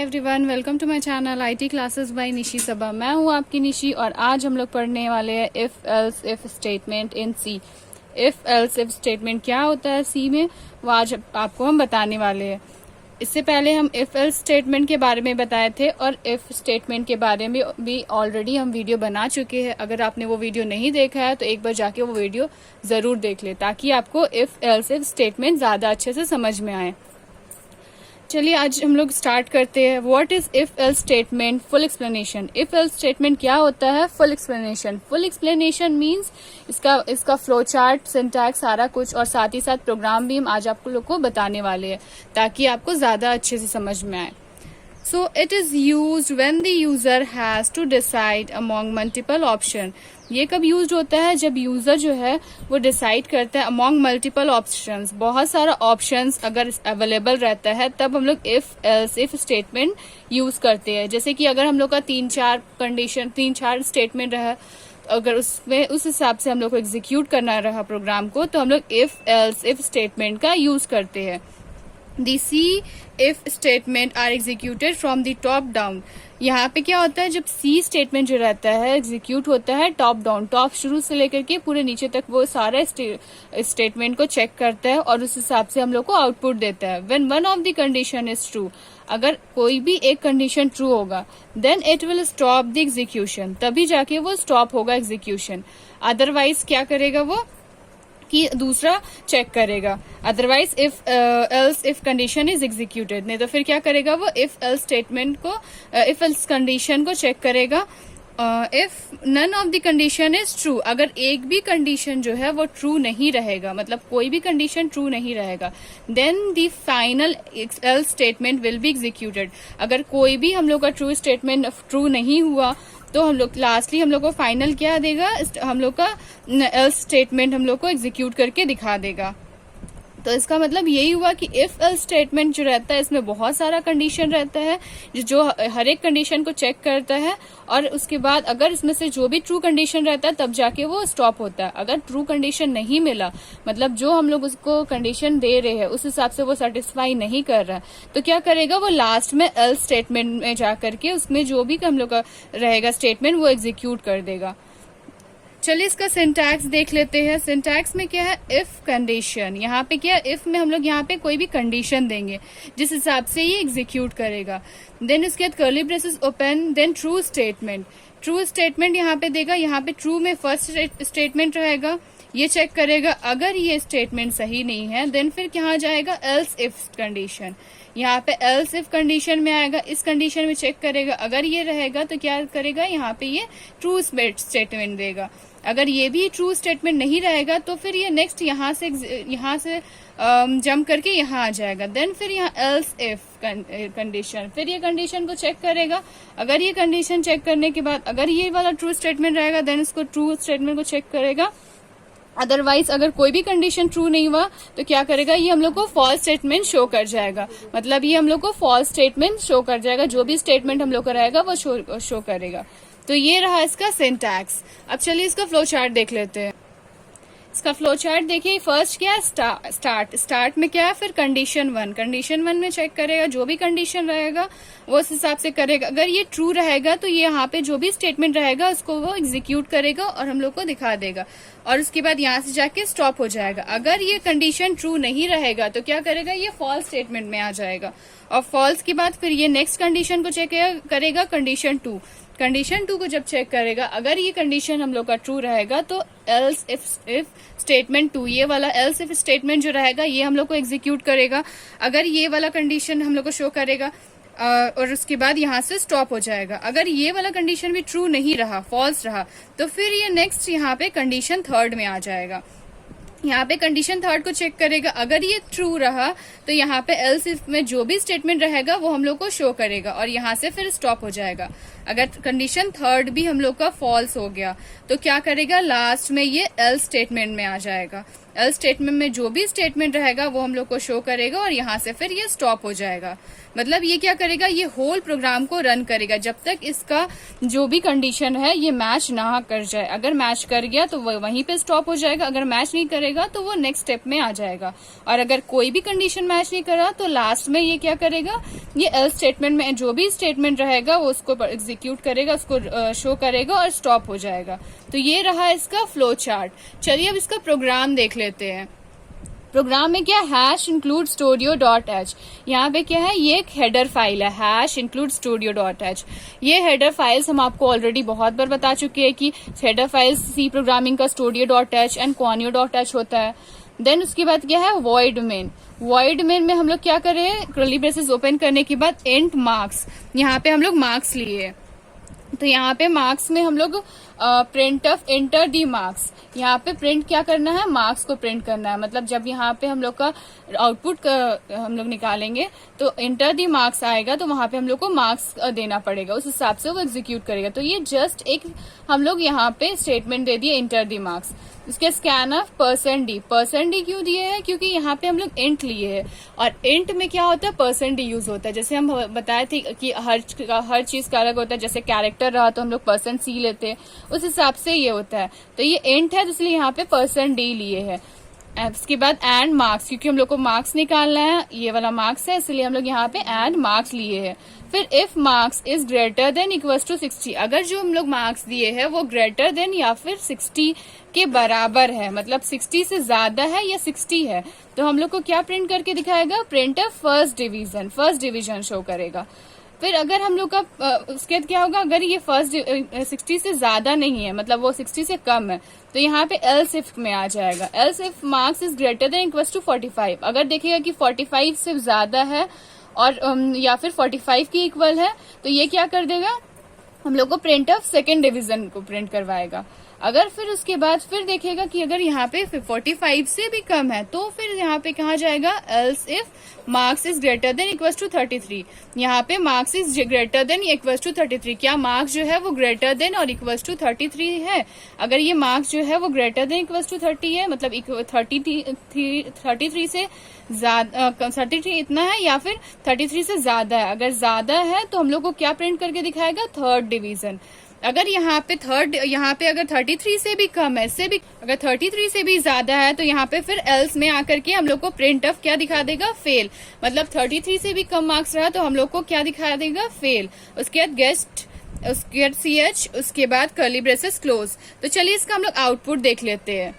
Everyone, welcome to my channel IT classes by Nishi Saba. मैं हूं आपकी निशी और आज हम लोग पढ़ने वाले हैं if else if statement in C. If else if statement क्या होता है सी में, वो आज आपको हम बताने वाले हैं। इससे पहले हम इफ एल्स स्टेटमेंट के बारे में बताए थे और इफ स्टेटमेंट के बारे में भी ऑलरेडी हम वीडियो बना चुके हैं। अगर आपने वो वीडियो नहीं देखा है तो एक बार जाके वो वीडियो जरूर देख ले, ताकि आपको इफ एल्स इफ स्टेटमेंट ज्यादा अच्छे से समझ में आए। चलिए आज हम लोग स्टार्ट करते हैं। What is if else statement? Full explanation. If else statement क्या होता है? Full explanation. Full explanation means इसका फ्लो चार्ट, सिंटैक्स, सारा कुछ, और साथ ही साथ प्रोग्राम भी हम आज आप लोग को बताने वाले हैं ताकि आपको ज्यादा अच्छे से समझ में आए। So it is used when the user has to decide among multiple option। ये कब यूज होता है? जब यूजर जो है वो डिसाइड करता है among multiple options, बहुत सारा ऑप्शंस अगर अवेलेबल रहता है तब हम लोग if else if statement use करते हैं। जैसे कि अगर हम लोग का तीन चार स्टेटमेंट रहा, अगर उसमें उस हिसाब से हम लोग को एग्जीक्यूट करना रहा प्रोग्राम को, तो हम लोग इफ एल्स इफ स्टेटमेंट का यूज करते हैं। The C if statement are executed from the top down। यहाँ पे क्या होता है, जब C स्टेटमेंट जो रहता है एग्जीक्यूट होता है टॉप डाउन, टॉप शुरू से लेकर के पूरे नीचे तक वो सारे स्टेटमेंट को चेक करता है और उस हिसाब से हम लोग को आउटपुट देता है। When one of the condition is true, अगर कोई भी एक कंडीशन ट्रू होगा, then it will stop the execution, तभी जाके वो स्टॉप होगा एग्जीक्यूशन। अदरवाइज क्या करेगा वो कि दूसरा चेक करेगा। Otherwise if else if condition is executed, नहीं तो फिर क्या करेगा वो इफ एल्स स्टेटमेंट को इफ एल्स कंडीशन को चेक करेगा। If none of the condition is true, अगर एक भी कंडीशन जो है वो ट्रू नहीं रहेगा, मतलब कोई भी कंडीशन ट्रू नहीं रहेगा, then the final else statement will be executed. अगर कोई भी हम लोग का ट्रू स्टेटमेंट ट्रू नहीं हुआ तो हम लोग लास्टली हम लोग को फाइनल क्या देगा, हम लोग का एल्स स्टेटमेंट हम लोग को एग्जीक्यूट करके दिखा देगा। तो इसका मतलब यही हुआ कि इफ एल्स स्टेटमेंट जो रहता है इसमें बहुत सारा कंडीशन रहता है जो हर एक कंडीशन को चेक करता है, और उसके बाद अगर इसमें से जो भी ट्रू कंडीशन रहता है तब जाके वो स्टॉप होता है। अगर ट्रू कंडीशन नहीं मिला, मतलब जो हम लोग उसको कंडीशन दे रहे हैं उस हिसाब से वो सेटिस्फाई नहीं कर रहा, तो क्या करेगा वो लास्ट में एल्स स्टेटमेंट में जाकर के उसमें जो भी हम लोग का रहेगा स्टेटमेंट वो एग्जीक्यूट कर देगा। चलिए इसका सिंटैक्स देख लेते हैं। सिंटैक्स में क्या है, इफ कंडीशन। यहाँ पे क्या, इफ में हम लोग यहाँ पे कोई भी कंडीशन देंगे जिस हिसाब से ये एग्जीक्यूट करेगा। देन इसके बाद curly braces open, then true statement. True statement यहाँ पे देगा, यहाँ पे ट्रू में फर्स्ट स्टेटमेंट रहेगा, ये चेक करेगा। अगर ये स्टेटमेंट सही नहीं है देन फिर क्या जाएगा, एल्स इफ कंडीशन। यहाँ पे एल्स इफ कंडीशन में आएगा, इस कंडीशन में चेक करेगा, अगर ये रहेगा तो क्या करेगा, यहाँ पे ये ट्रू स्टेटमेंट देगा। अगर ये भी ट्रू स्टेटमेंट नहीं रहेगा तो फिर ये नेक्स्ट यहाँ से जंप करके यहाँ आ जाएगा। देन फिर यहाँ एल्स इफ कंडीशन, फिर ये कंडीशन को चेक करेगा। अगर ये कंडीशन चेक करने के बाद अगर ये वाला ट्रू स्टेटमेंट रहेगा देन इसको ट्रू स्टेटमेंट को चेक करेगा। अदरवाइज अगर कोई भी कंडीशन ट्रू नहीं हुआ तो क्या करेगा, ये हम लोग को फॉल्स स्टेटमेंट शो कर जाएगा। मतलब ये हम लोग को फॉल्स स्टेटमेंट शो कर जाएगा, जो भी स्टेटमेंट हम लोग का रहेगा वो शो करेगा। तो ये रहा इसका सिंटैक्स। अब चलिए इसका फ्लो चार्ट देख लेते हैं। इसका फ्लो चार्ट देखिए, फर्स्ट क्या है, स्टार्ट में क्या है, फिर कंडीशन वन में चेक करेगा, जो भी कंडीशन रहेगा वो उस हिसाब से करेगा। अगर ये ट्रू रहेगा तो ये यहाँ पे जो भी स्टेटमेंट रहेगा उसको वो एग्जीक्यूट करेगा और हम लोग को दिखा देगा, और उसके बाद यहाँ से जाके स्टॉप हो जाएगा। अगर ये कंडीशन ट्रू नहीं रहेगा तो क्या करेगा, ये फॉल्स स्टेटमेंट में आ जाएगा, और फॉल्स के बाद फिर ये नेक्स्ट कंडीशन को चेक करेगा, कंडीशन टू को जब चेक करेगा, अगर ये कंडीशन हम लोग का ट्रू रहेगा तो एल्स इफ स्टेटमेंट 2, ये वाला एल्स इफ स्टेटमेंट जो रहेगा ये हम लोग को एग्जीक्यूट करेगा। अगर ये वाला कंडीशन हम लोग को शो करेगा और उसके बाद यहाँ से स्टॉप हो जाएगा। अगर ये वाला कंडीशन भी ट्रू नहीं रहा, फॉल्स रहा, तो फिर ये नेक्स्ट यहाँ पे कंडीशन थर्ड में आ जाएगा। यहाँ पे कंडीशन थर्ड को चेक करेगा, अगर ये ट्रू रहा तो यहाँ पे एल्स इफ में जो भी स्टेटमेंट रहेगा वो हम लोग को शो करेगा और यहाँ से फिर स्टॉप हो जाएगा। अगर कंडीशन थर्ड भी हम लोग का फॉल्स हो गया तो क्या करेगा, लास्ट में ये एल्स स्टेटमेंट में आ जाएगा। एल्स स्टेटमेंट में जो भी स्टेटमेंट रहेगा वो हम लोग को शो करेगा और यहाँ से फिर ये स्टॉप हो जाएगा। मतलब ये क्या करेगा, ये होल प्रोग्राम को रन करेगा जब तक इसका जो भी कंडीशन है ये मैच ना कर जाए। अगर मैच कर गया तो वो वहीं पे स्टॉप हो जाएगा, अगर मैच नहीं करेगा तो वो नेक्स्ट स्टेप में आ जाएगा। और अगर कोई भी कंडीशन मैच नहीं करा तो लास्ट में ये क्या करेगा, ये एल्स स्टेटमेंट में जो भी स्टेटमेंट रहेगा वो उसको एग्जीक्यूट करेगा, उसको शो करेगा और स्टॉप हो जाएगा। तो ये रहा इसका फ्लो चार्ट। चलिए अब इसका प्रोग्राम देख लेते हैं। प्रोग्राम में क्या hash include studio dot H, यहाँ पे क्या है, ये एक हेडर फाइल है hash include studio dot H. ये हेडर फाइल्स हम आपको ऑलरेडी बहुत बार बता चुके हैं कि हेडर फाइल्स सी प्रोग्रामिंग का studio dot H and conio dot H होता है। देन उसके बाद क्या है वॉइड मेन। वॉइड मेन में हम लोग क्या करें, कर्ली ब्रेसेस ओपन करने के बाद इंट मार्क्स, यहाँ पे हम लोग मार्क्स लिए। तो यहाँ पे मार्क्स में हम लोग print of inter the marks, यहाँ पे प्रिंट क्या करना है, मार्क्स को प्रिंट करना है। मतलब जब यहाँ पे हम लोग का आउटपुट हम लोग निकालेंगे तो इंटर दी मार्क्स आएगा तो वहां पे हम लोग को मार्क्स देना पड़ेगा, उस हिसाब से वो एग्जीक्यूट करेगा। तो ये जस्ट एक हम लोग यहाँ पे स्टेटमेंट दे दिए इंटर दी मार्क्स। इसके स्कैन ऑफ परसेंट डी क्यों दिए है, क्योंकि यहाँ पे हम लोग इंट लिए है और इंट में क्या होता है, परसेंट डी यूज होता है। जैसे हम बताए थे कि हर चीज का अलग होता है, जैसे कैरेक्टर रहा तो हम लोग परसेंट सी लेते हैं, उस हिसाब से ये होता है। तो ये इंट है इसलिए यहाँ पे परसेंट डी लिए है। इसके बाद एंड मार्क्स, क्योंकि हम लोग को मार्क्स निकालना है, ये वाला मार्क्स है इसलिए हम लोग यहाँ पे एंड मार्क्स लिए है। फिर if marks is greater than equal to 60, अगर जो हम लोग मार्क्स दिए हैं वो ग्रेटर देन या फिर 60 के बराबर है, मतलब 60 से ज्यादा है या 60 है, तो हम लोग को क्या प्रिंट करके दिखाएगा, print of first division show करेगा। फिर अगर हम लोग का उसके बाद क्या होगा, अगर ये फर्स्ट 60 से ज्यादा नहीं है, मतलब वो 60 से कम है, तो यहाँ पे एल्स इफ में आ जाएगा। Else if marks is greater than equal to 45, अगर देखेगा कि 45 से ज्यादा है और या फिर 45 की इक्वल है, तो ये क्या कर देगा, हम लोग को प्रिंट ऑफ सेकेंड डिवीजन को प्रिंट करवाएगा। अगर फिर उसके बाद फिर देखेगा कि अगर यहाँ पे 45 से भी कम है तो फिर यहाँ पे कहा जाएगा else if marks is greater than equal to 33, यहाँ पे marks is greater than equal to 33, क्या मार्क्स जो है वो ग्रेटर देन और इक्वल टू 33 है। अगर ये मार्क्स जो है वो ग्रेटर देन इक्वल टू 30 है, मतलब 33 से ज्यादा, 33 इतना है या फिर 33 से ज्यादा है। अगर ज्यादा है तो हम लोग को क्या प्रिंट करके दिखाएगा, थर्ड डिवीजन। अगर यहाँ पे अगर 33 से भी कम है, इससे भी अगर 33 से भी ज्यादा है तो यहाँ पे फिर एल्स में आकर के हम लोग को प्रिंट ऑफ क्या दिखा देगा, फेल। मतलब 33 से भी कम मार्क्स रहा तो हम लोग को क्या दिखा देगा, फेल। उसके बाद उसके बाद CH, उसके बाद कर्ली ब्रेसेस क्लोज। तो चलिए इसका हम लोग आउटपुट देख लेते हैं।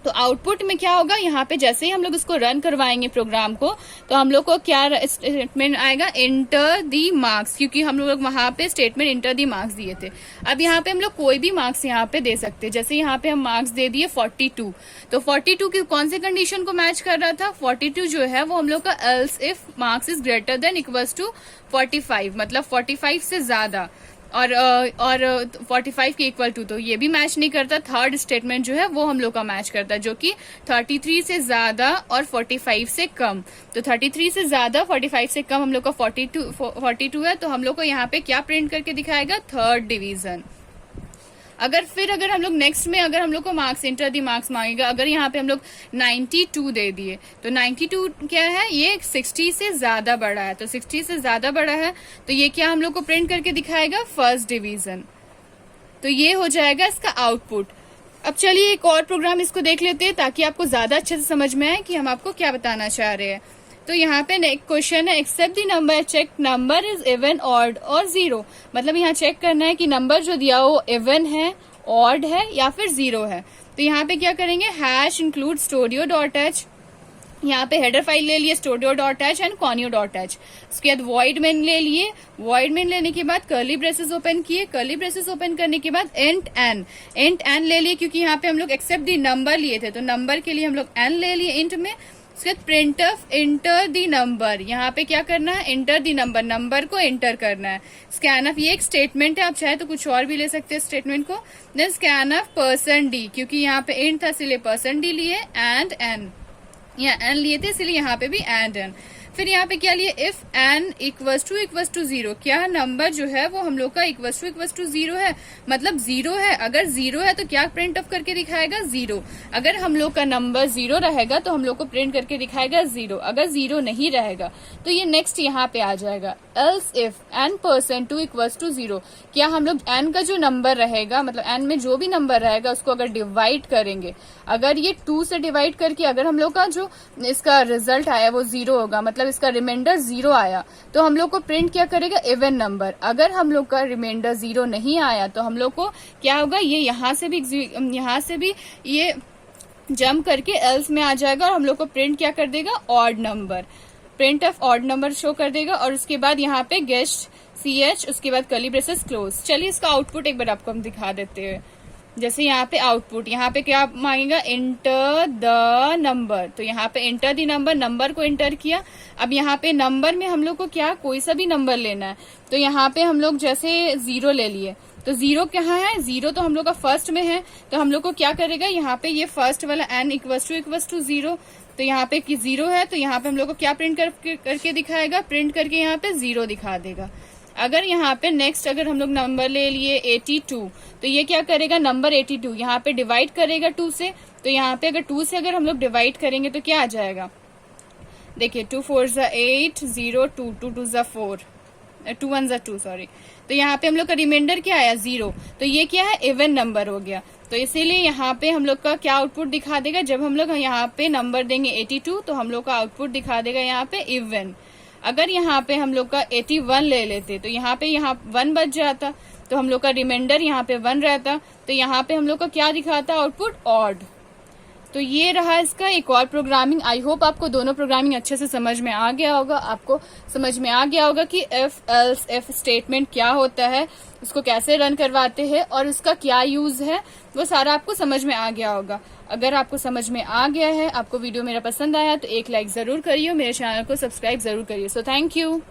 तो आउटपुट में क्या होगा, यहाँ पे जैसे ही हम लोग इसको रन करवाएंगे प्रोग्राम को, तो हम लोग को क्या स्टेटमेंट आएगा, इंटर दी मार्क्स, क्योंकि हम लोग वहां पे स्टेटमेंट इंटर दी मार्क्स दिए थे। अब यहाँ पे हम लोग कोई भी मार्क्स यहाँ पे दे सकते हैं। जैसे यहाँ पे हम मार्क्स दे दिए 42, तो 42 की कौन से कंडीशन को मैच कर रहा था, 42 जो है वो हम लोग का else if marks is greater than equal to 45, मतलब 45 से ज्यादा और 45 के इक्वल टू, तो ये भी मैच नहीं करता। थर्ड स्टेटमेंट जो है वो हम लोग का मैच करता है, जो कि 33 से ज्यादा और 45 से कम। तो 33 से ज्यादा 45 से कम हम लोग का 42 है, तो हम लोग को यहाँ पे क्या प्रिंट करके दिखाएगा, थर्ड डिवीजन। अगर हम लोग नेक्स्ट में अगर हम लोग को मार्क्स इंटर दी मार्क्स मांगेगा, अगर यहाँ पे हम लोग 92 दे दिए, तो 92 क्या है, ये 60 से ज्यादा बड़ा है, तो 60 से ज्यादा बड़ा है तो ये क्या हम लोग को प्रिंट करके दिखाएगा, फर्स्ट डिवीजन। तो ये हो जाएगा इसका आउटपुट। अब चलिए एक और प्रोग्राम इसको देख लेते हैं ताकि आपको ज्यादा अच्छे से समझ में आए कि हम आपको क्या बताना चाह रहे हैं। तो यहाँ पे एक क्वेश्चन है, accept the number, check number is even, odd और जीरो। मतलब यहाँ चेक करना है कि नंबर जो दिया वो इवन है, ऑड है या फिर जीरो है। तो यहाँ पे क्या करेंगे, hash include studio dot H, यहाँ पे हेडर फाइल ले लिए studio dot H and conio dot H. उसके बाद वॉइड मेन ले लिए, वॉइड मेन लेने के बाद कर्ली ब्रेसेस ओपन किए, कर्ली ब्रेसेस ओपन करने के बाद इंट एन ले लिए, क्योंकि यहाँ पे हम लोग एक्सेप्ट दी नंबर लिए थे तो नंबर के लिए हम लोग एन ले लिए इंट में। उसके बाद print of inter the number, यहाँ पे क्या करना है, इंटर दी नंबर, नंबर को इंटर करना है। स्कैन ऑफ, ये एक स्टेटमेंट है, आप चाहे तो कुछ और भी ले सकते हैं स्टेटमेंट को। Then scanf percent d, क्योंकि यहाँ पे इंट था इसलिए परसेंट डी लिए, एंड एन, यहाँ एन लिए थे इसलिए यहाँ पे भी एंड एन। फिर यहाँ पे क्या लिए, if n equals to zero, क्या नंबर जो है वो हम लोग का इक्वल्स टू जीरो है, मतलब जीरो है। अगर जीरो है तो क्या प्रिंट ऑफ करके दिखाएगा, जीरो। अगर हम लोग का नंबर जीरो रहेगा तो हम लोग को प्रिंट करके दिखाएगा जीरो। अगर जीरो नहीं रहेगा तो ये नेक्स्ट यहाँ पे आ जाएगा, else if n percent two equals to zero, क्या हम लोग एन का जो नंबर रहेगा, मतलब एन में जो भी नंबर रहेगा उसको अगर डिवाइड करेंगे, अगर ये 2 से डिवाइड करके अगर हम लोग का जो इसका रिजल्ट आया वो जीरो होगा, मतलब इसका रिमाइंडर जीरो आया, तो हम लोग को प्रिंट क्या करेगा, इवन नंबर। अगर हम लोग का रिमाइंडर जीरो नहीं आया तो हम लोग को क्या होगा, ये यहाँ से भी ये जंप करके एल्स में आ जाएगा और हम लोग को प्रिंट क्या कर देगा, odd number, print of odd number show कर देगा। और उसके बाद यहाँ पे गेस्ट CH, उसके बाद कर्ली ब्रेसेस क्लोज। चलिए इसका आउटपुट एक बार आपको हम दिखा देते हैं। जैसे यहाँ पे आउटपुट, यहाँ पे क्या मांगेगा, इंटर द नंबर, तो यहाँ पे इंटर द नंबर, नंबर को इंटर किया। अब यहाँ पे नंबर में हम लोग को क्या, कोई सा भी नंबर लेना है, तो यहाँ पे हम लोग जैसे जीरो ले लिए, तो जीरो कहाँ है, जीरो तो हम लोग का फर्स्ट में है, तो हम लोग को क्या करेगा, यहाँ पे ये फर्स्ट वाला एन इक्वल्स टू जीरो, तो यहाँ पे जीरो है, तो यहाँ पे हम लोग को क्या प्रिंट करके दिखाएगा, प्रिंट करके यहाँ पे जीरो दिखा देगा। अगर यहाँ पे नेक्स्ट अगर हम लोग नंबर ले लिए 82, तो ये क्या करेगा, नंबर 82 यहाँ पे डिवाइड करेगा 2 से, तो यहाँ पे अगर 2 से अगर हम लोग डिवाइड करेंगे तो क्या आ जाएगा, देखिए 2 4 ज़ा 8, 0 2 2 2 ज़ा 4, 2 1 ज़ा 2 सॉरी, तो यहाँ पे हम लोग का रिमाइंडर क्या आया, जीरो, तो ये क्या है, इवन नंबर हो गया। तो इसीलिए यहाँ पे हम लोग का क्या आउटपुट दिखा देगा, जब हम लोग यहाँ पे नंबर देंगे 82 तो हम लोग का आउटपुट दिखा देगा यहाँ पे इवन। अगर यहाँ पे हम लोग का 81 ले लेते तो यहाँ पे 1 बच जाता, तो हम लोग का रिमाइंडर यहाँ पे 1 रहता, तो यहाँ पे हम लोग का क्या दिखाता, आउटपुट ऑड। तो ये रहा इसका एक और प्रोग्रामिंग। आई होप आपको दोनों प्रोग्रामिंग अच्छे से समझ में आ गया होगा, आपको समझ में आ गया होगा कि इफ एल्स इफ स्टेटमेंट क्या होता है, उसको कैसे रन करवाते हैं और उसका क्या यूज है, वो सारा आपको समझ में आ गया होगा। अगर आपको समझ में आ गया है, आपको वीडियो मेरा पसंद आया तो एक लाइक जरूर करिए, मेरे चैनल को सब्सक्राइब जरूर करिए। So thank you.